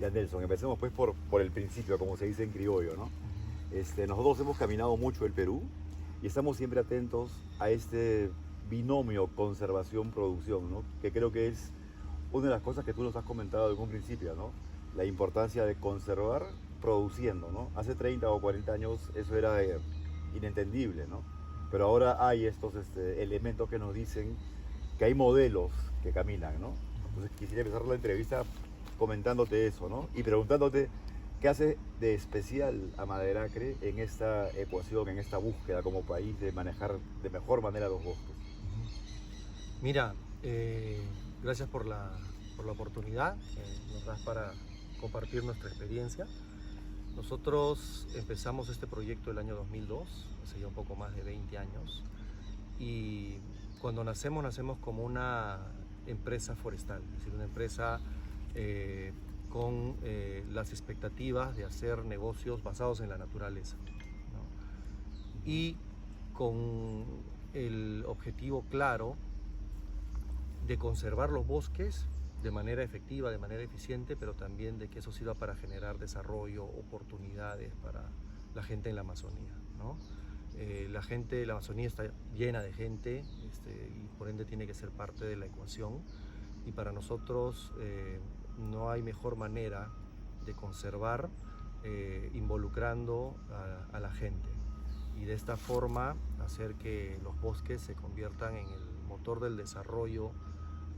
Ya, Nelson, empecemos pues por el principio, como se dice en criollo, ¿no? Nosotros hemos caminado mucho el Perú y estamos siempre atentos a este binomio conservación-producción, ¿no? Que creo que es una de las cosas que tú nos has comentado en un principio, ¿no? La importancia de conservar produciendo, ¿no? Hace 30 o 40 años eso era inentendible, ¿no? Pero ahora hay estos elementos que nos dicen que hay modelos que caminan, ¿no? Entonces quisiera empezar la entrevista comentándote eso, ¿no? Y preguntándote qué hace de especial a Maderacre en esta ecuación, en esta búsqueda como país de manejar de mejor manera los bosques. Mira, gracias por la oportunidad que nos das para compartir nuestra experiencia. Nosotros empezamos este proyecto el año 2002, hace ya un poco más de 20 años, y cuando nacemos como una empresa forestal, es decir, una empresa con las expectativas de hacer negocios basados en la naturaleza, ¿no? Y con el objetivo claro de conservar los bosques de manera efectiva, de manera eficiente, pero también de que eso sirva para generar desarrollo, oportunidades para la gente en la Amazonía, ¿no? La gente de la Amazonía está llena de gente y por ende tiene que ser parte de la ecuación, y para nosotros no hay mejor manera de conservar involucrando a la gente, y de esta forma hacer que los bosques se conviertan en el motor del desarrollo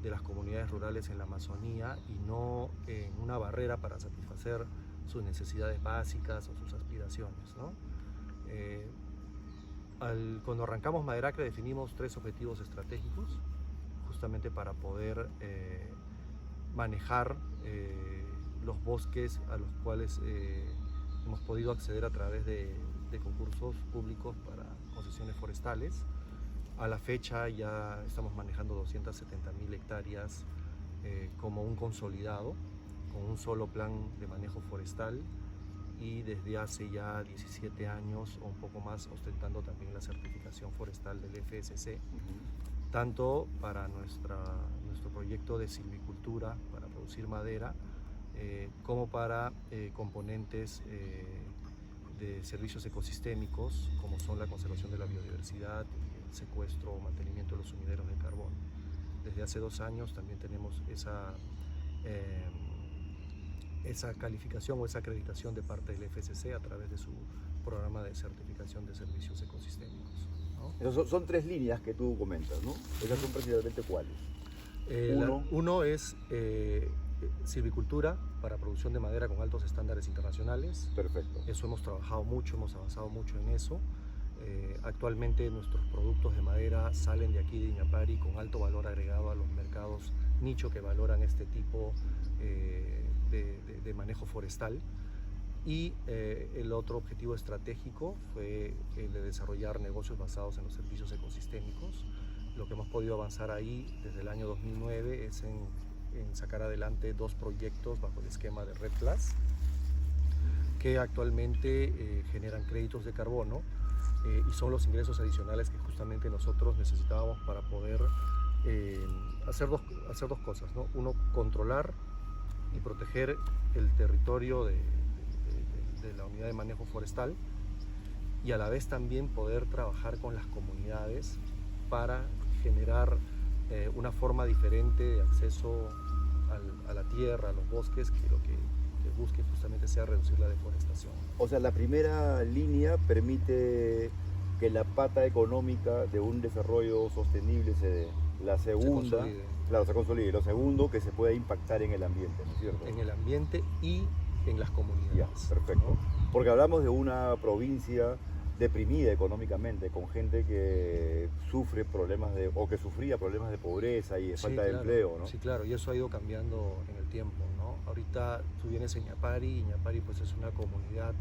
de las comunidades rurales en la Amazonía y no en una barrera para satisfacer sus necesidades básicas o sus aspiraciones, ¿no? Cuando arrancamos Maderacre definimos 3 objetivos estratégicos justamente para poder manejar los bosques a los cuales hemos podido acceder a través de concursos públicos para concesiones forestales. A la fecha ya estamos manejando 270.000 hectáreas como un consolidado, con un solo plan de manejo forestal, y desde hace ya 17 años o un poco más ostentando también la certificación forestal del FSC, tanto para nuestro proyecto de silvicultura para producir madera, como para componentes de servicios ecosistémicos, como son la conservación de la biodiversidad y el secuestro o mantenimiento de los sumideros de carbono. Desde hace 2 años también tenemos esa calificación o esa acreditación de parte del FSC a través de su programa de certificación de servicios ecosistémicos, ¿no? Esos son 3 líneas que tú comentas, ¿no? Esas son precisamente cuáles. Uno es silvicultura para producción de madera con altos estándares internacionales. Perfecto. Eso hemos trabajado mucho, hemos avanzado mucho en eso. Actualmente nuestros productos de madera salen de aquí de Iñapari con alto valor agregado a los mercados nicho que valoran este tipo de manejo forestal. Y el otro objetivo estratégico fue el de desarrollar negocios basados en los servicios ecosistémicos. Lo que hemos podido avanzar ahí desde el año 2009 es en sacar adelante 2 proyectos bajo el esquema de Red Plus, que actualmente generan créditos de carbono y son los ingresos adicionales que justamente nosotros necesitábamos para poder hacer dos cosas, ¿no? Uno, controlar y proteger el territorio de la unidad de manejo forestal, y a la vez también poder trabajar con las comunidades para generar una forma diferente de acceso a la tierra, a los bosques, que lo que busque justamente sea reducir la deforestación. O sea, la primera línea permite que la pata económica de un desarrollo sostenible se dé. La segunda, se consolide. Lo segundo, que se pueda impactar en el ambiente, ¿no es cierto? En el ambiente y en las comunidades. Ya, perfecto. ¿No? Porque hablamos de una provincia deprimida económicamente, con gente que sufre problemas o que sufría problemas de pobreza y de falta de empleo, ¿no? Sí, claro, y eso ha ido cambiando en el tiempo, ¿no? Ahorita tú vienes a Iñapari, Iñapari pues es una comunidad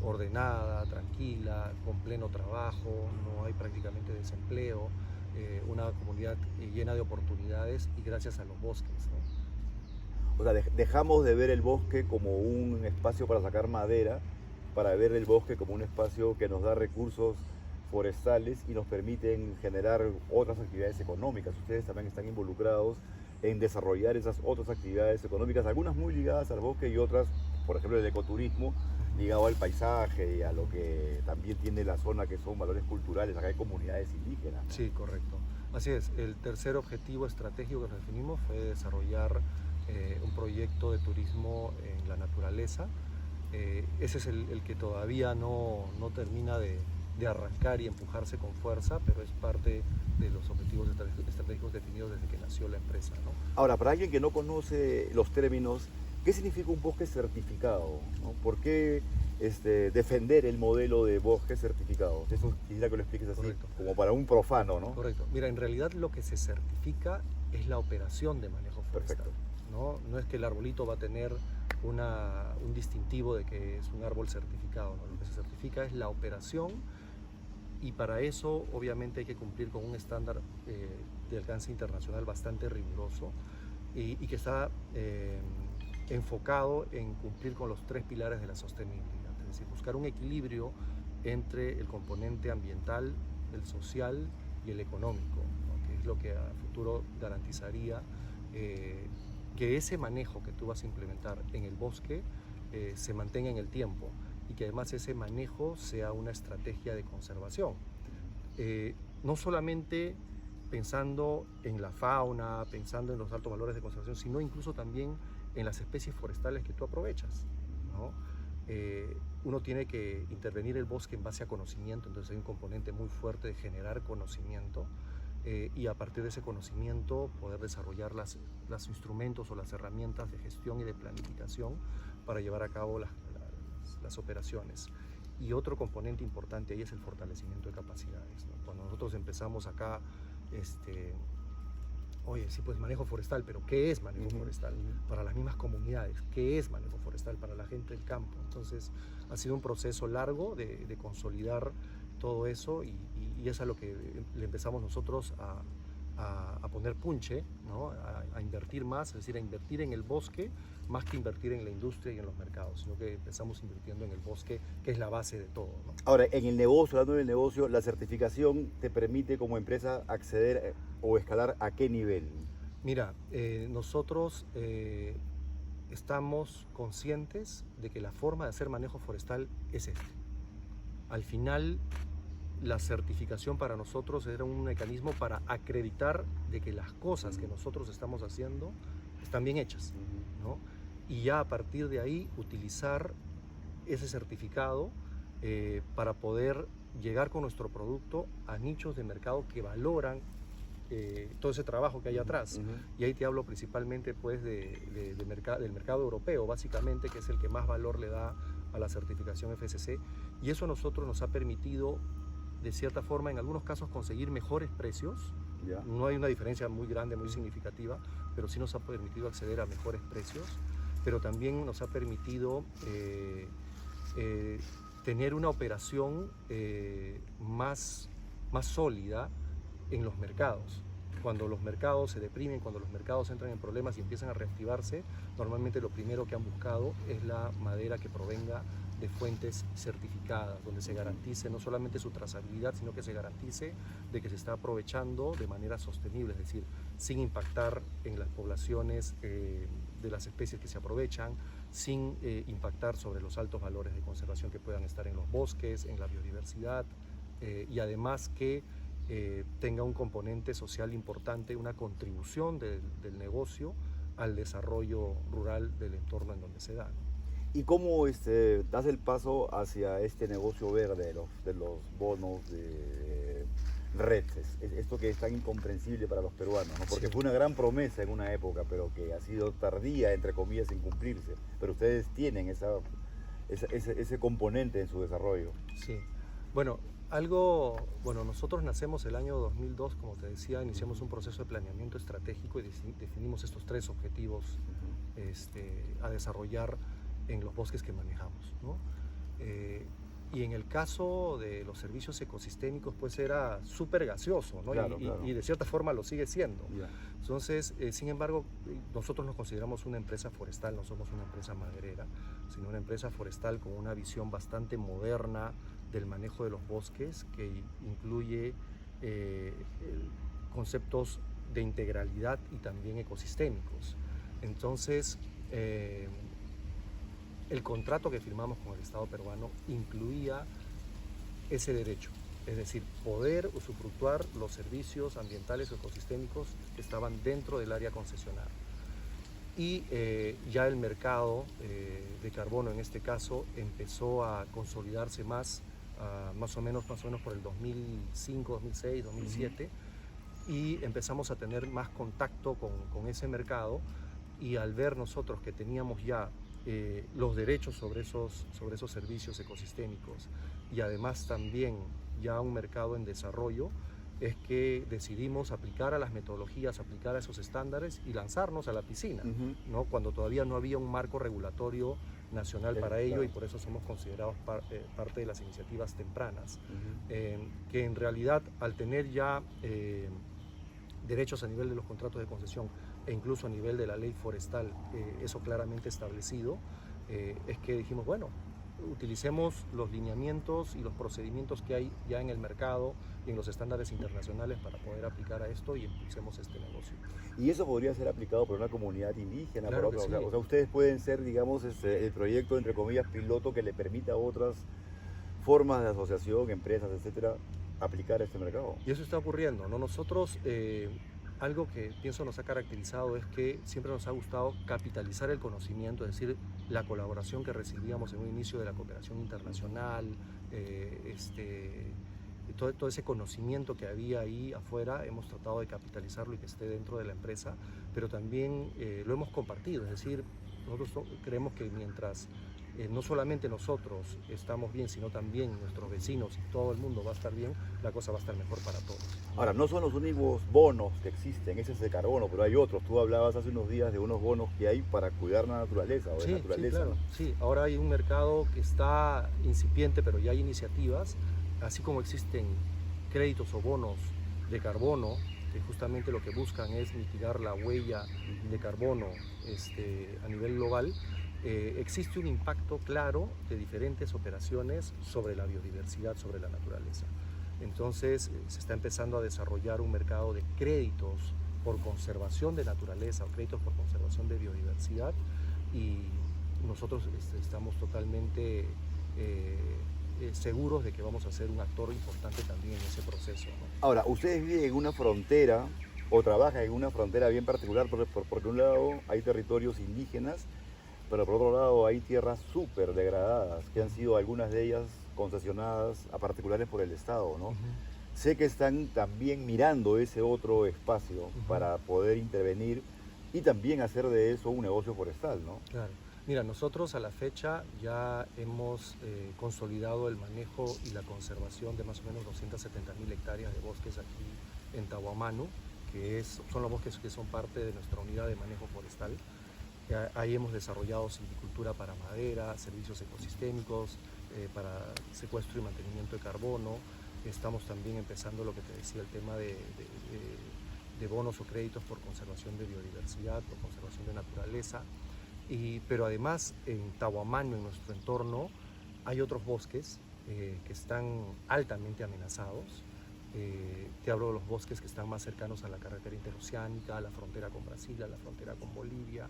ordenada, tranquila, con pleno trabajo, no hay prácticamente desempleo, una comunidad llena de oportunidades y gracias a los bosques, ¿no? O sea, dejamos de ver el bosque como un espacio para sacar madera, para ver el bosque como un espacio que nos da recursos forestales y nos permiten generar otras actividades económicas. Ustedes también están involucrados en desarrollar esas otras actividades económicas, algunas muy ligadas al bosque y otras, por ejemplo, el ecoturismo, ligado al paisaje y a lo que también tiene la zona, que son valores culturales. Acá hay comunidades indígenas, ¿no? Sí, correcto. Así es, el tercer objetivo estratégico que nos definimos fue desarrollar un proyecto de turismo en la naturaleza. Ese es el que todavía no termina de arrancar y empujarse con fuerza, pero es parte de los objetivos estratégicos definidos desde que nació la empresa, ¿no? Ahora, para alguien que no conoce los términos, ¿qué significa un bosque certificado, ¿no? ¿Por qué defender el modelo de bosque certificado? Eso quisiera que lo expliques así, Correcto. como para un profano, ¿no? Correcto. Mira, en realidad lo que se certifica es la operación de manejo forestal. Perfecto. No es que el arbolito va a tener un distintivo de que es un árbol certificado, ¿no? Lo que se certifica es la operación, y para eso obviamente hay que cumplir con un estándar de alcance internacional bastante riguroso y que está enfocado en cumplir con los 3 pilares de la sostenibilidad, es decir, buscar un equilibrio entre el componente ambiental, el social y el económico, ¿no? Que es lo que a futuro garantizaría que ese manejo que tú vas a implementar en el bosque se mantenga en el tiempo, y que además ese manejo sea una estrategia de conservación. No solamente pensando en la fauna, pensando en los altos valores de conservación, sino incluso también en las especies forestales que tú aprovechas, ¿no? Uno tiene que intervenir el bosque en base a conocimiento, entonces hay un componente muy fuerte de generar conocimiento, y a partir de ese conocimiento poder desarrollar los instrumentos o las herramientas de gestión y de planificación para llevar a cabo las operaciones. Y otro componente importante ahí es el fortalecimiento de capacidades, ¿no? Cuando nosotros empezamos acá, oye, sí, pues manejo forestal, pero ¿qué es manejo forestal? Para las mismas comunidades, ¿qué es manejo forestal para la gente del campo? Entonces, ha sido un proceso largo de consolidar todo eso, y es a lo que le empezamos nosotros a poner punche, ¿no? A invertir más, es decir, a invertir en el bosque más que invertir en la industria y en los mercados, sino que empezamos invirtiendo en el bosque, que es la base de todo, ¿no? Ahora, en el negocio, hablando del negocio, la certificación te permite como empresa acceder o escalar ¿a qué nivel? Mira, nosotros estamos conscientes de que la forma de hacer manejo forestal es este. Al final, la certificación para nosotros era un mecanismo para acreditar de que las cosas que nosotros estamos haciendo están bien hechas, ¿no? Y ya a partir de ahí utilizar ese certificado para poder llegar con nuestro producto a nichos de mercado que valoran todo ese trabajo que hay atrás. Y ahí te hablo principalmente pues del mercado europeo, básicamente, que es el que más valor le da a la certificación FSC, y eso a nosotros nos ha permitido, de cierta forma, en algunos casos conseguir mejores precios. ¿Ya? No hay una diferencia muy grande, muy significativa, pero sí nos ha permitido acceder a mejores precios, pero también nos ha permitido tener una operación más sólida en los mercados. Cuando los mercados se deprimen, cuando los mercados entran en problemas y empiezan a reactivarse, normalmente lo primero que han buscado es la madera que provenga de fuentes certificadas, donde se garantice no solamente su trazabilidad, sino que se garantice de que se está aprovechando de manera sostenible, es decir, sin impactar en las poblaciones de las especies que se aprovechan, sin impactar sobre los altos valores de conservación que puedan estar en los bosques, en la biodiversidad, y además que tenga un componente social importante, una contribución del negocio al desarrollo rural del entorno en donde se da, ¿no? ¿Y cómo das el paso hacia este negocio verde de los bonos de REDS? Esto que es tan incomprensible para los peruanos, ¿no? Porque Sí. fue una gran promesa en una época, pero que ha sido tardía, entre comillas, en cumplirse. Pero ustedes tienen ese componente en su desarrollo. Sí. Bueno, nosotros nacemos el año 2002, como te decía, iniciamos un proceso de planeamiento estratégico y definimos estos 3 objetivos a desarrollar en los bosques que manejamos, ¿no? Y en el caso de los servicios ecosistémicos, pues era súper gaseoso, ¿no? Claro, y, claro. y de cierta forma lo sigue siendo. Ya. Entonces, sin embargo, nosotros nos consideramos una empresa forestal, no somos una empresa maderera, sino una empresa forestal con una visión bastante moderna del manejo de los bosques, que incluye conceptos de integralidad y también ecosistémicos. Entonces, el contrato que firmamos con el Estado peruano incluía ese derecho, es decir, poder usufructuar los servicios ambientales o ecosistémicos que estaban dentro del área concesionada. Y ya el mercado de carbono, en este caso, empezó a consolidarse más o menos por el 2005, 2006, 2007, y empezamos a tener más contacto con ese mercado, y al ver nosotros que teníamos ya los derechos sobre esos servicios ecosistémicos y además también ya un mercado en desarrollo, es que decidimos aplicar a las metodologías, aplicar a esos estándares y lanzarnos a la piscina, ¿no? Cuando todavía no había un marco regulatorio nacional para ello, claro. Y por eso somos considerados parte de las iniciativas tempranas, que en realidad, al tener ya derechos a nivel de los contratos de concesión e incluso a nivel de la ley forestal, eso claramente establecido, es que dijimos, bueno, utilicemos los lineamientos y los procedimientos que hay ya en el mercado y en los estándares internacionales para poder aplicar a esto y impulsemos este negocio. ¿Y eso podría ser aplicado por una comunidad indígena? Claro por otra? Sí. O sea, ustedes pueden ser, digamos, el proyecto, entre comillas, piloto que le permita a otras formas de asociación, empresas, etcétera, aplicar a este mercado. Y eso está ocurriendo, ¿no? Nosotros, algo que pienso nos ha caracterizado es que siempre nos ha gustado capitalizar el conocimiento, es decir, la colaboración que recibíamos en un inicio de la cooperación internacional, todo ese conocimiento que había ahí afuera, hemos tratado de capitalizarlo y que esté dentro de la empresa, pero también lo hemos compartido, es decir, nosotros creemos que mientras no solamente nosotros estamos bien, sino también nuestros vecinos y todo el mundo va a estar bien, la cosa va a estar mejor para todos. Ahora, no son los únicos bonos que existen, ese es de carbono, pero hay otros. Tú hablabas hace unos días de unos bonos que hay para cuidar la naturaleza. O sí, naturaleza, sí, claro. ¿no? Sí, ahora hay un mercado que está incipiente, pero ya hay iniciativas, así como existen créditos o bonos de carbono, que justamente lo que buscan es mitigar la huella de carbono a nivel global. Existe un impacto claro de diferentes operaciones sobre la biodiversidad, sobre la naturaleza. Entonces se está empezando a desarrollar un mercado de créditos por conservación de naturaleza o créditos por conservación de biodiversidad, y nosotros estamos totalmente seguros de que vamos a ser un actor importante también en ese proceso, ¿no? Ahora, ustedes viven en una frontera o trabajan en una frontera bien particular porque un lado hay territorios indígenas, pero por otro lado hay tierras súper degradadas, que han sido algunas de ellas concesionadas a particulares por el Estado, ¿no? Sé que están también mirando ese otro espacio para poder intervenir y también hacer de eso un negocio forestal, ¿no? Claro. Mira, nosotros a la fecha ya hemos consolidado el manejo y la conservación de más o menos 270.000 hectáreas de bosques aquí en Tahuamanu, que son los bosques que son parte de nuestra unidad de manejo forestal. Ahí hemos desarrollado silvicultura para madera, servicios ecosistémicos, para secuestro y mantenimiento de carbono. Estamos también empezando lo que te decía, el tema de bonos o créditos por conservación de biodiversidad, por conservación de naturaleza. Pero además en Tahuamanu, en nuestro entorno, hay otros bosques que están altamente amenazados. Te hablo de los bosques que están más cercanos a la carretera interoceánica, a la frontera con Brasil, a la frontera con Bolivia,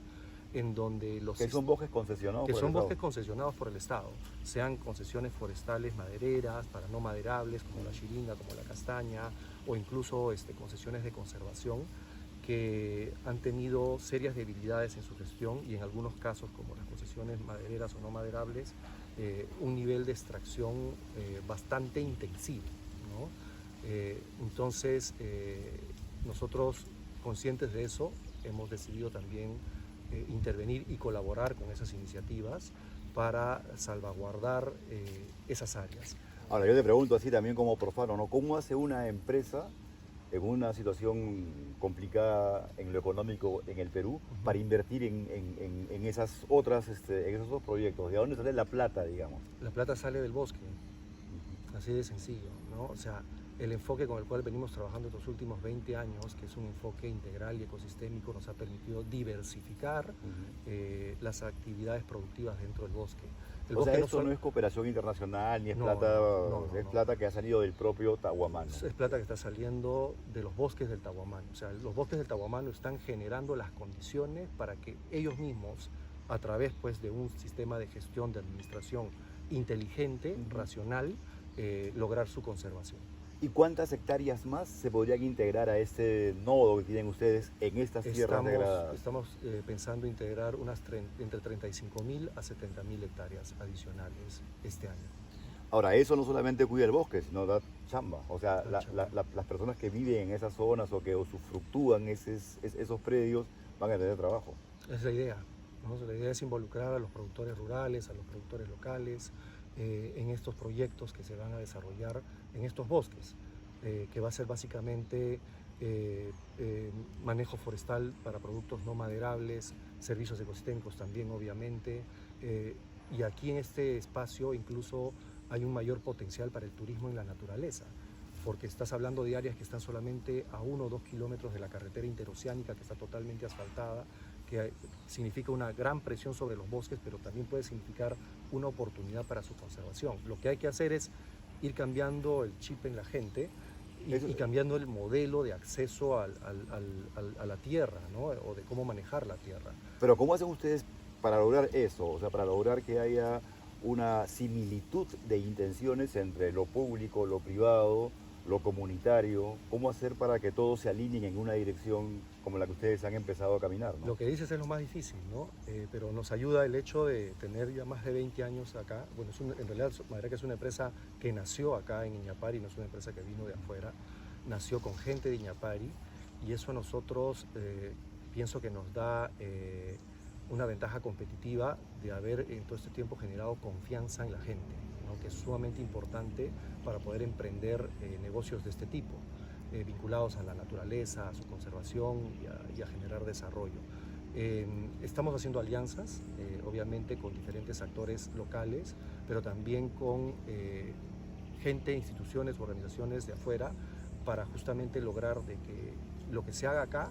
en donde que son bosques concesionados que por son el Estado. Bosques concesionados por el Estado, sean concesiones forestales madereras para no maderables como la chiringa, como la castaña, o incluso concesiones de conservación que han tenido serias debilidades en su gestión, y en algunos casos, como las concesiones madereras o no maderables, un nivel de extracción bastante intensivo, ¿no? Entonces, nosotros, conscientes de eso, hemos decidido también intervenir y colaborar con esas iniciativas para salvaguardar esas áreas. Ahora, yo te pregunto así también como profano, ¿no? ¿Cómo hace una empresa en una situación complicada en lo económico en el Perú para invertir en esas otras, en esos otros proyectos? ¿De dónde sale la plata, digamos? La plata sale del bosque, así de sencillo, ¿no? O sea, el enfoque con el cual venimos trabajando estos últimos 20 años, que es un enfoque integral y ecosistémico, nos ha permitido diversificar las actividades productivas dentro del bosque. El O sea, bosque no esto solo- no es cooperación internacional, ni es No, plata, no. plata que ha salido del propio Tahuamano. Es plata que está saliendo de los bosques del Tahuamano. O sea, los bosques del Tahuamano están generando las condiciones para que ellos mismos, a través pues, de un sistema de gestión, de administración inteligente, racional, lograr su conservación. ¿Y cuántas hectáreas más se podrían integrar a este nodo que tienen ustedes en estas tierras degradadas? Estamos pensando integrar entre 35.000 a 70.000 hectáreas adicionales este año. Ahora, eso no solamente cuida el bosque, sino da chamba. O sea, Da chamba. las personas que viven en esas zonas o que usufructúan esos predios van a tener trabajo. Es la idea, ¿no? La idea es involucrar a los productores rurales, a los productores locales, en estos proyectos que se van a desarrollar en estos bosques, que va a ser básicamente manejo forestal para productos no maderables, servicios ecosistémicos también obviamente, y aquí en este espacio incluso hay un mayor potencial para el turismo en la naturaleza, porque estás hablando de áreas que están solamente a 1 o 2 kilómetros de la carretera interoceánica, que está totalmente asfaltada, que significa una gran presión sobre los bosques, pero también puede significar una oportunidad para su conservación. Lo que hay que hacer es ir cambiando el chip en la gente y cambiando el modelo de acceso a la tierra, ¿no? O de cómo manejar la tierra. Pero ¿cómo hacen ustedes para lograr eso? O sea, para lograr que haya una similitud de intenciones entre lo público, lo privado, lo comunitario. ¿Cómo hacer para que todos se alineen en una dirección como la que ustedes han empezado a caminar, ¿no? Lo que dices es lo más difícil, ¿no? Pero nos ayuda el hecho de tener ya más de 20 años acá. Bueno, en realidad Madera es una empresa que nació acá en Iñapari, no es una empresa que vino de afuera. Nació con gente de Iñapari y eso a nosotros pienso que nos da una ventaja competitiva de haber en todo este tiempo generado confianza en la gente, ¿no? Que es sumamente importante para poder emprender negocios de este tipo, vinculados a la naturaleza, a su conservación y a generar desarrollo. Estamos haciendo alianzas, obviamente con diferentes actores locales, pero también con gente, instituciones, organizaciones de afuera, para justamente lograr de que lo que se haga acá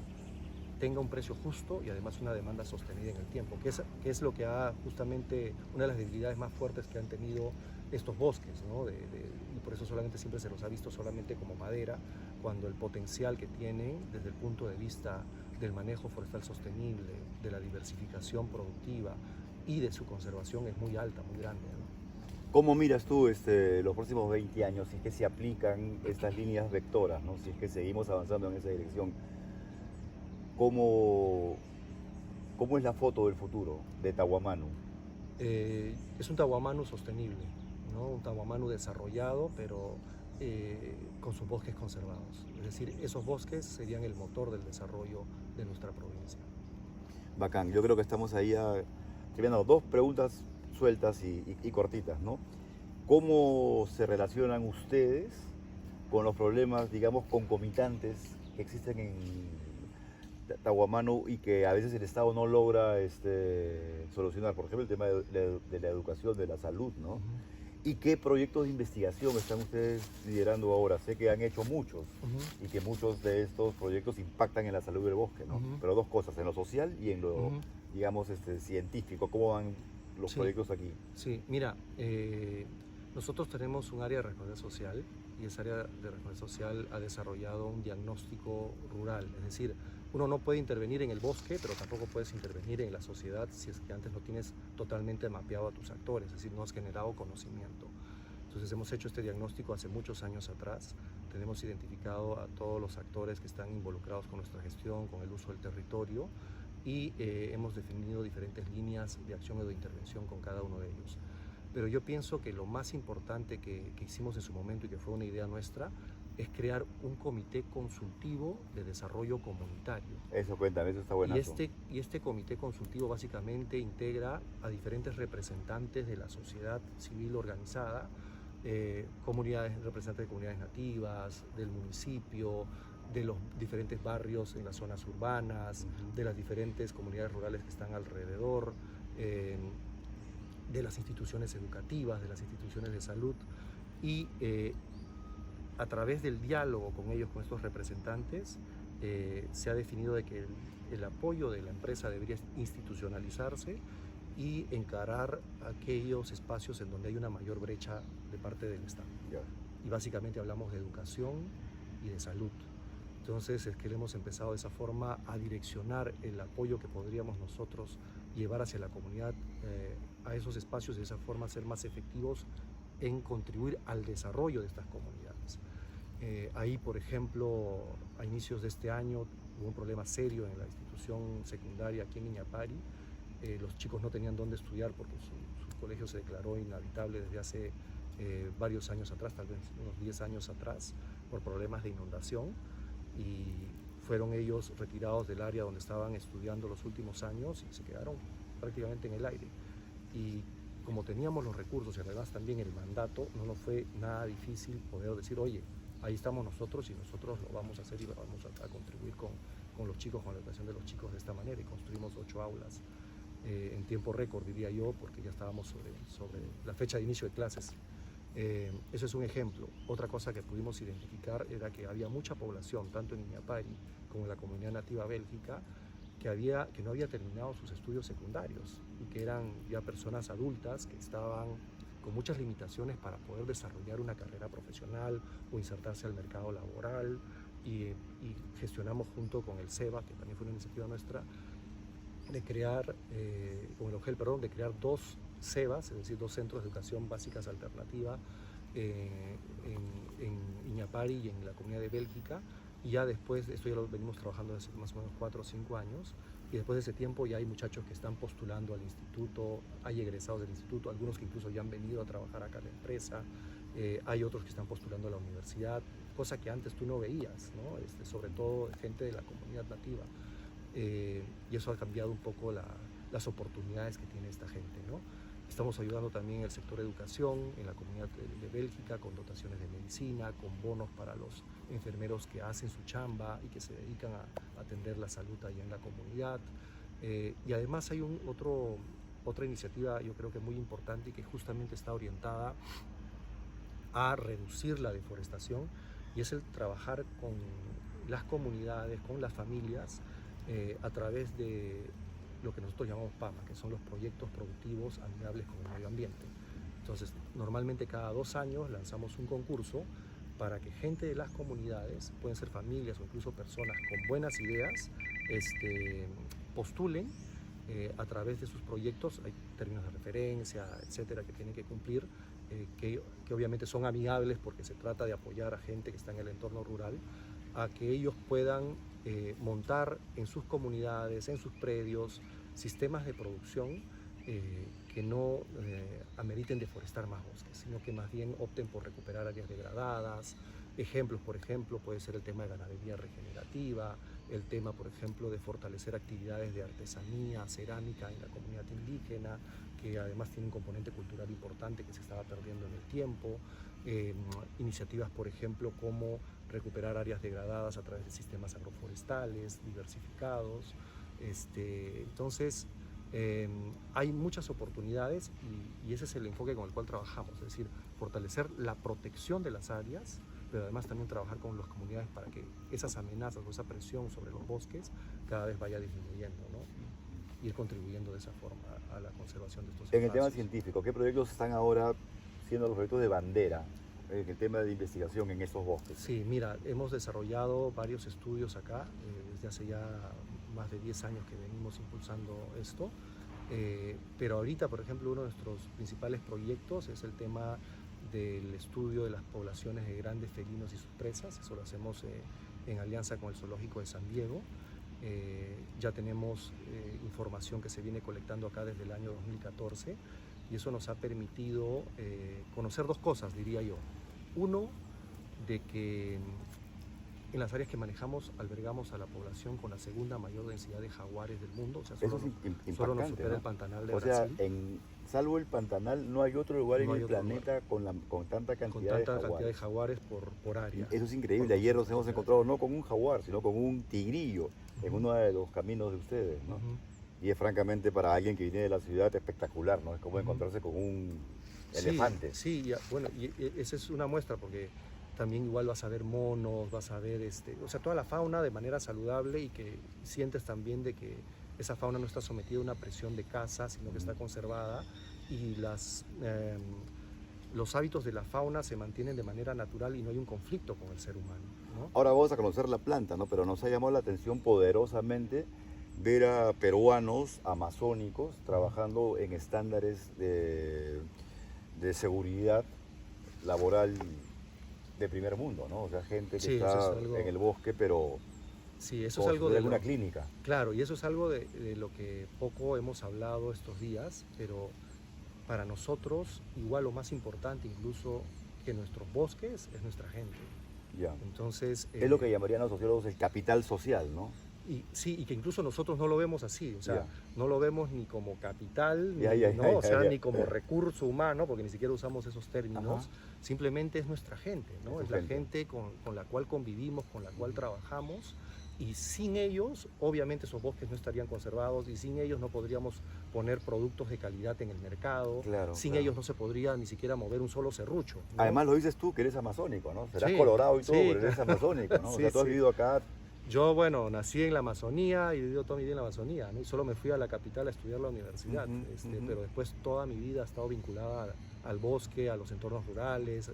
tenga un precio justo y además una demanda sostenida en el tiempo, que es lo que ha justamente una de las debilidades más fuertes que han tenido estos bosques, ¿no? Y por eso solamente siempre se los ha visto solamente como madera, cuando el potencial que tienen desde el punto de vista del manejo forestal sostenible, de la diversificación productiva y de su conservación es muy alta, muy grande, ¿no? ¿Cómo miras tú los próximos 20 años, si es que se aplican estas líneas vectoras, ¿no? Si es que seguimos avanzando en esa dirección? ¿Cómo es la foto del futuro de Tahuamanu? Es un Tahuamanu sostenible, ¿no? Un Tahuamanu desarrollado, pero con sus bosques conservados. Es decir, esos bosques serían el motor del desarrollo de nuestra provincia. Bacán, yo creo que estamos ahí escribiendo dos preguntas sueltas y cortitas, ¿no? ¿Cómo se relacionan ustedes con los problemas, digamos, concomitantes que existen en Tahuamanu y que a veces el Estado no logra solucionar? Por ejemplo, el tema de la educación, de la salud, ¿no? ¿Y qué proyectos de investigación están ustedes liderando ahora? Sé que han hecho muchos y que muchos de estos proyectos impactan en la salud del bosque, ¿no? Pero dos cosas, en lo social y en lo, digamos, científico. ¿Cómo van los proyectos aquí? Sí, mira, nosotros tenemos un área de responsabilidad social y esa área de responsabilidad social ha desarrollado un diagnóstico rural, es decir, uno no puede intervenir en el bosque, pero tampoco puedes intervenir en la sociedad si es que antes no tienes totalmente mapeado a tus actores, es decir, no has generado conocimiento. Entonces hemos hecho este diagnóstico hace muchos años atrás, tenemos identificado a todos los actores que están involucrados con nuestra gestión, con el uso del territorio y hemos definido diferentes líneas de acción o de intervención con cada uno de ellos. Pero yo pienso que lo más importante que hicimos en su momento y que fue una idea nuestra es crear un comité consultivo de desarrollo comunitario. Eso, cuéntame, eso está buenazo. Y este comité consultivo básicamente integra a diferentes representantes de la sociedad civil organizada, representantes de comunidades nativas, del municipio, de los diferentes barrios en las zonas urbanas, de las diferentes comunidades rurales que están alrededor, de las instituciones educativas, de las instituciones de salud y a través del diálogo con ellos, con estos representantes, se ha definido de que el apoyo de la empresa debería institucionalizarse y encarar aquellos espacios en donde hay una mayor brecha de parte del Estado. Ya. Y básicamente hablamos de educación y de salud. Entonces es que le hemos empezado de esa forma a direccionar el apoyo que podríamos nosotros llevar hacia la comunidad a esos espacios, de esa forma ser más efectivos en contribuir al desarrollo de estas comunidades. Ahí, por ejemplo, a inicios de este año hubo un problema serio en la institución secundaria aquí en Iñapari. Los chicos no tenían dónde estudiar porque su colegio se declaró inhabitable desde hace varios años atrás, tal vez unos 10 años atrás, por problemas de inundación, y fueron ellos retirados del área donde estaban estudiando los últimos años y se quedaron prácticamente en el aire. Y como teníamos los recursos y además también el mandato, no nos fue nada difícil poder decir, oye, ahí estamos nosotros y nosotros lo vamos a hacer y vamos a contribuir con los chicos, con la educación de los chicos de esta manera, y construimos 8 aulas en tiempo récord, diría yo, porque ya estábamos sobre la fecha de inicio de clases. Eso es un ejemplo. Otra cosa que pudimos identificar era que había mucha población, tanto en Iñapari como en la comunidad nativa bélgica, que no había terminado sus estudios secundarios y que eran ya personas adultas que estaban con muchas limitaciones para poder desarrollar una carrera profesional o insertarse al mercado laboral, y gestionamos junto con el SEBA, que también fue una iniciativa nuestra, de crear, con el objeto, de crear 2 SEBAs, es decir, 2 centros de educación básicas alternativa en Iñapari y en la comunidad de Bélgica. Y ya después, esto ya lo venimos trabajando hace más o menos 4 o 5 años, y después de ese tiempo ya hay muchachos que están postulando al instituto, hay egresados del instituto, algunos que incluso ya han venido a trabajar acá en la empresa, hay otros que están postulando a la universidad, cosa que antes tú no veías, ¿no? Sobre todo gente de la comunidad nativa. Y eso ha cambiado un poco las oportunidades que tiene esta gente, ¿no? Estamos ayudando también en el sector educación, en la comunidad de Bélgica, con dotaciones de medicina, con bonos para los enfermeros que hacen su chamba y que se dedican a atender la salud allá en la comunidad. Y además hay otra iniciativa, yo creo que muy importante, y que justamente está orientada a reducir la deforestación, y es el trabajar con las comunidades, con las familias, a través de lo que nosotros llamamos PAMA, que son los proyectos productivos amigables con el medio ambiente. Entonces, normalmente cada 2 años lanzamos un concurso para que gente de las comunidades, pueden ser familias o incluso personas con buenas ideas, postulen a través de sus proyectos. Hay términos de referencia, etcétera, que tienen que cumplir, que obviamente son amigables porque se trata de apoyar a gente que está en el entorno rural, a que ellos puedan montar en sus comunidades, en sus predios, sistemas de producción que no ameriten deforestar más bosques, sino que más bien opten por recuperar áreas degradadas. Ejemplos, por ejemplo, puede ser el tema de ganadería regenerativa, el tema, por ejemplo, de fortalecer actividades de artesanía, cerámica en la comunidad indígena, que además tiene un componente cultural importante que se estaba perdiendo en el tiempo. Iniciativas, por ejemplo, como recuperar áreas degradadas a través de sistemas agroforestales diversificados. Entonces, hay muchas oportunidades y ese es el enfoque con el cual trabajamos, es decir, fortalecer la protección de las áreas, pero además también trabajar con las comunidades para que esas amenazas o esa presión sobre los bosques cada vez vaya disminuyendo, ¿no? Y ir contribuyendo de esa forma a la conservación de estos espacios. En el tema científico, ¿qué proyectos están ahora siendo los proyectos de bandera en el tema de investigación en estos bosques? Sí, mira, hemos desarrollado varios estudios acá, desde hace ya más de 10 años que venimos impulsando esto, pero ahorita, por ejemplo, uno de nuestros principales proyectos es el tema del estudio de las poblaciones de grandes felinos y sus presas. Eso lo hacemos en alianza con el Zoológico de San Diego. Ya tenemos información que se viene colectando acá desde el año 2014, y eso nos ha permitido conocer 2 cosas, diría yo. Uno, de que en las áreas que manejamos albergamos a la población con la segunda mayor densidad de jaguares del mundo, o sea, solo nos supera, ¿no?, el Pantanal de Brasil. O sea, salvo el Pantanal, no hay otro lugar en el planeta con tanta cantidad de jaguares por área. Eso es increíble. Ayer nos hemos encontrado no con un jaguar, sino con un tigrillo en uno de los caminos de ustedes, ¿no? Y es francamente, para alguien que viene de la ciudad, espectacular, ¿no? Es como encontrarse con un elefante. Sí, bueno, y esa es una muestra, porque también igual vas a ver monos, vas a ver o sea, toda la fauna de manera saludable, y que sientes también de que esa fauna no está sometida a una presión de caza, sino que está conservada, y los hábitos de la fauna se mantienen de manera natural y no hay un conflicto con el ser humano, ¿no? Ahora vamos a conocer la planta, ¿no? Pero nos ha llamado la atención poderosamente ver a peruanos amazónicos trabajando en estándares de seguridad laboral de primer mundo, ¿no? O sea, gente que Sí, eso está es algo- en el bosque, pero Sí, eso es como algo si fuera de una clínica. Claro, y eso es algo de lo que poco hemos hablado estos días, pero para nosotros igual lo más importante incluso que nuestros bosques es nuestra gente. Ya. Entonces, Es lo que llamarían los sociólogos el capital social, ¿no? y sí, y que incluso nosotros no lo vemos así, o sea, Ya. no lo vemos ni como capital, ni, Ya, ya, ¿no? ya, O sea, ya. ni como recurso humano, porque ni siquiera usamos esos términos, Ajá. simplemente es nuestra gente, ¿no? Es Es tu la gente. gente con la cual convivimos, con la cual trabajamos, y sin ellos, obviamente esos bosques no estarían conservados, y sin ellos no podríamos poner productos de calidad en el mercado, Claro, sin claro. ellos no se podría ni siquiera mover un solo serrucho, ¿no? Además lo dices tú, que eres amazónico, ¿no? Serás Sí, colorado y todo, sí, pero eres claro. amazónico, ¿no? O Sí, sea, tú has sí. vivido acá. Yo, bueno, nací en la Amazonía y he vivido toda mi vida en la Amazonía, ¿no? Y solo me fui a la capital a estudiar la universidad, Ujú, ujú. pero después toda mi vida ha estado vinculada al bosque, a los entornos rurales,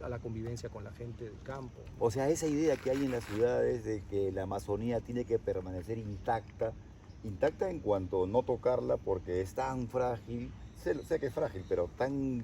a la convivencia con la gente del campo, ¿no? O sea, esa idea que hay en las ciudades de que la Amazonía tiene que permanecer intacta, intacta en cuanto a no tocarla porque es tan frágil, sé que es frágil, pero tan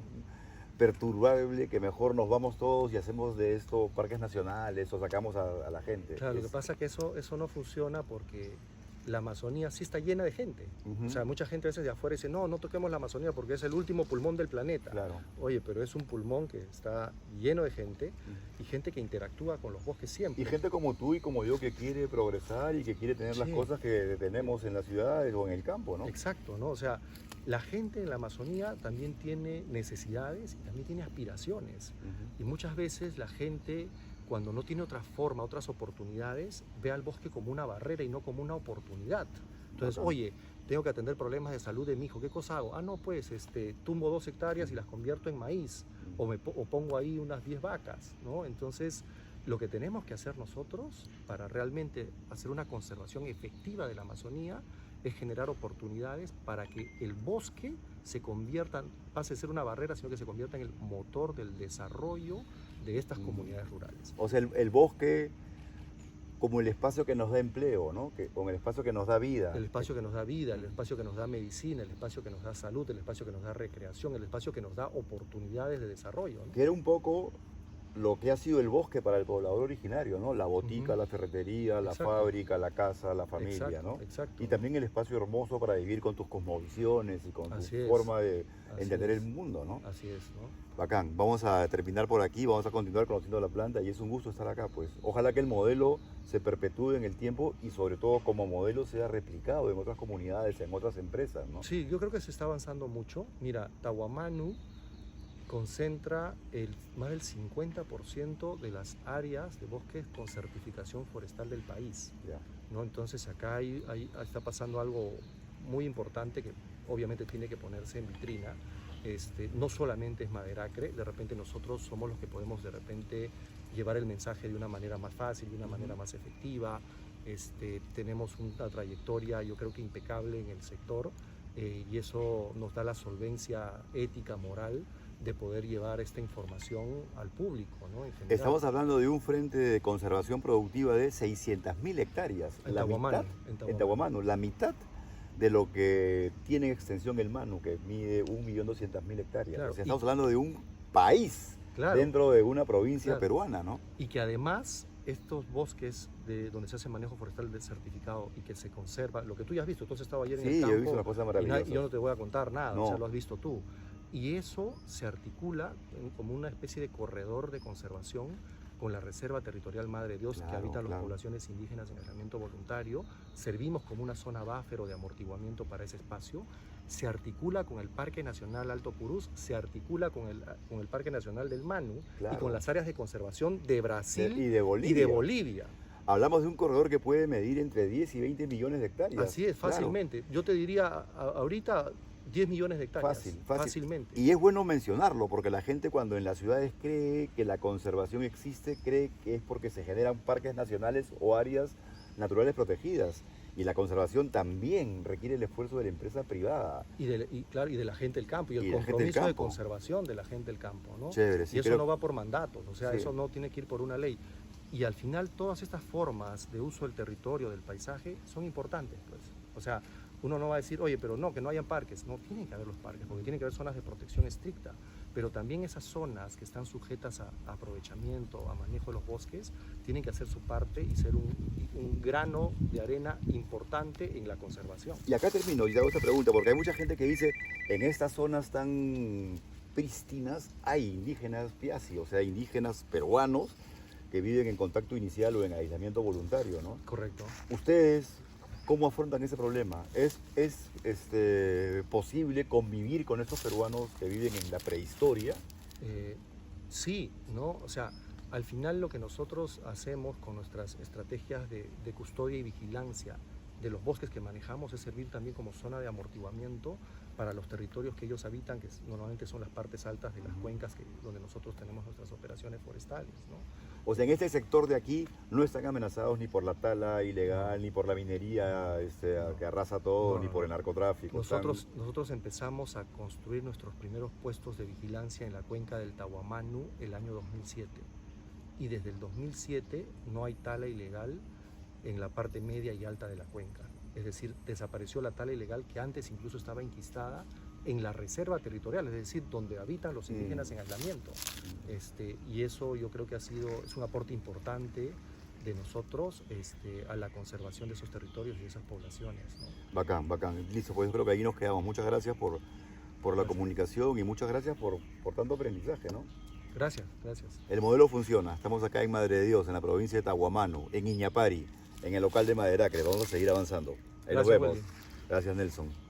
perturbable que mejor nos vamos todos y hacemos de esto parques nacionales o sacamos a la gente. Claro, lo que Es- pasa es que eso no funciona porque la Amazonía sí está llena de gente. Ujú. O sea, mucha gente a veces de afuera dice, no, no toquemos la Amazonía porque es el último pulmón del planeta. Claro. Oye, pero es un pulmón que está lleno de gente y gente que interactúa con los bosques siempre. Y gente como tú y como yo que quiere progresar y que quiere tener las Sí. cosas que tenemos en las ciudades o en el campo, ¿no? Exacto, ¿no? O sea, la gente en la Amazonía también tiene necesidades y también tiene aspiraciones. Ujú. Y muchas veces la gente, cuando no tiene otra forma, otras oportunidades, ve al bosque como una barrera y no como una oportunidad. Entonces, Bacán. oye, tengo que atender problemas de salud de mi hijo, ¿qué cosa hago? Ah, no, pues tumbo 2 hectáreas y las convierto en maíz, o pongo ahí unas 10 vacas, ¿no? Entonces, lo que tenemos que hacer nosotros para realmente hacer una conservación efectiva de la Amazonía es generar oportunidades para que el bosque pase a ser una barrera, sino que se convierta en el motor del desarrollo de estas comunidades rurales. O sea, el bosque como el espacio que nos da empleo, ¿no? Como el espacio que nos da vida. El espacio que nos da vida, el espacio que nos da medicina, el espacio que nos da salud, el espacio que nos da recreación, el espacio que nos da oportunidades de desarrollo, ¿no? Que era un poco lo que ha sido el bosque para el poblador originario, ¿no? La botica, Ujú. la ferretería, la Exacto. fábrica, la casa, la familia, Exacto, ¿no? exacto. Y también el espacio hermoso para vivir con tus cosmovisiones y con Así tu es. forma de Así entender es. el mundo, ¿no? Así es, ¿no? Bacán, vamos a terminar por aquí, vamos a continuar conociendo la planta y es un gusto estar acá, pues. Ojalá que el modelo se perpetúe en el tiempo y sobre todo como modelo sea replicado en otras comunidades, en otras empresas, ¿no? Sí, yo creo que se está avanzando mucho. Mira, Tahuamanu concentra más del 50% de las áreas de bosques con certificación forestal del país, Ya. ¿no? Entonces acá está pasando algo muy importante que obviamente tiene que ponerse en vitrina. No solamente es Maderacre, de repente nosotros somos los que podemos de repente llevar el mensaje de una manera más fácil, de una manera más efectiva. Tenemos una trayectoria, yo creo que impecable en el sector, y eso nos da la solvencia ética, moral, de poder llevar esta información al público, ¿no? En general. Estamos hablando de un frente de conservación productiva de 600.000 hectáreas. En La Tahuamanu, mitad, en Tahuamanu, la mitad de lo que tiene extensión el Manu, que mide 1.200.000 hectáreas. Claro, O sea, estamos hablando de un país Claro. dentro de una provincia Claro. peruana, ¿no? Y que además estos bosques donde se hace manejo forestal de certificado y que se conserva, lo que tú ya has visto, tú has estado ayer en el Sí, campo. yo he visto una cosa Y maravillosa. yo no te voy a contar nada, No. o sea, lo has visto tú. Y eso se articula como una especie de corredor de conservación con la Reserva Territorial Madre Dios, que Claro, habitan las claro. poblaciones indígenas en aislamiento voluntario. Servimos como una zona buffer o de amortiguamiento para ese espacio. Se articula con el Parque Nacional Alto Purús, se articula con el Parque Nacional del Manu Claro. y con las áreas de conservación de Brasil Y de Bolivia. y de Bolivia. Hablamos de un corredor que puede medir entre 10 y 20 millones de hectáreas. Así es, Claro. fácilmente. Yo te diría ahorita 10 millones de hectáreas. Fácil. Fácilmente. Y es bueno mencionarlo porque la gente cuando en las ciudades cree que la conservación existe, cree que es porque se generan parques nacionales o áreas naturales protegidas. Y la conservación también requiere el esfuerzo de la empresa privada. Claro, y de la gente del campo, y el Y la gente del compromiso de campo. conservación de la gente del campo, ¿no? Chévere, sí, Y eso pero- no va por mandatos, o sea, Sí. eso no tiene que ir por una ley. Y al final todas estas formas de uso del territorio, del paisaje, son importantes, pues. O sea, uno no va a decir, oye, pero no, que no hayan parques. No, tienen que haber los parques, porque tienen que haber zonas de protección estricta. Pero también esas zonas que están sujetas a aprovechamiento, a manejo de los bosques, tienen que hacer su parte y ser un grano de arena importante en la conservación. Y acá termino y te hago esta pregunta, porque hay mucha gente que dice, en estas zonas tan prístinas hay indígenas piasi, o sea, indígenas peruanos que viven en contacto inicial o en aislamiento voluntario, ¿no? Correcto. ¿Ustedes cómo afrontan ese problema? ¿Es posible convivir con estos peruanos que viven en la prehistoria? Sí, ¿no? O sea, al final lo que nosotros hacemos con nuestras estrategias de custodia y vigilancia de los bosques que manejamos es servir también como zona de amortiguamiento para los territorios que ellos habitan, que normalmente son las partes altas de las cuencas donde nosotros tenemos nuestras operaciones forestales, ¿no? O sea, en este sector de aquí no están amenazados ni por la tala ilegal, ni por la minería que arrasa todo, No, ni no, por el no. narcotráfico. Nosotros empezamos a construir nuestros primeros puestos de vigilancia en la cuenca del Tahuamanu el año 2007. Y desde el 2007 no hay tala ilegal en la parte media y alta de la cuenca. Es decir, desapareció la tala ilegal que antes incluso estaba enquistada en la reserva territorial, es decir, donde habitan los indígenas en aislamiento. Y eso yo creo que es un aporte importante de nosotros a la conservación de esos territorios y de esas poblaciones, ¿no? Bacán, bacán. Listo, pues yo creo que ahí nos quedamos. Muchas gracias por la Gracias. comunicación y muchas gracias por tanto aprendizaje, ¿no? Gracias, gracias. El modelo funciona. Estamos acá en Madre de Dios, en la provincia de Tahuamano, en Iñapari, en el local de Maderacre. Vamos a seguir avanzando. Ahí nos Gracias, vemos. Wendy. Gracias, Nelson.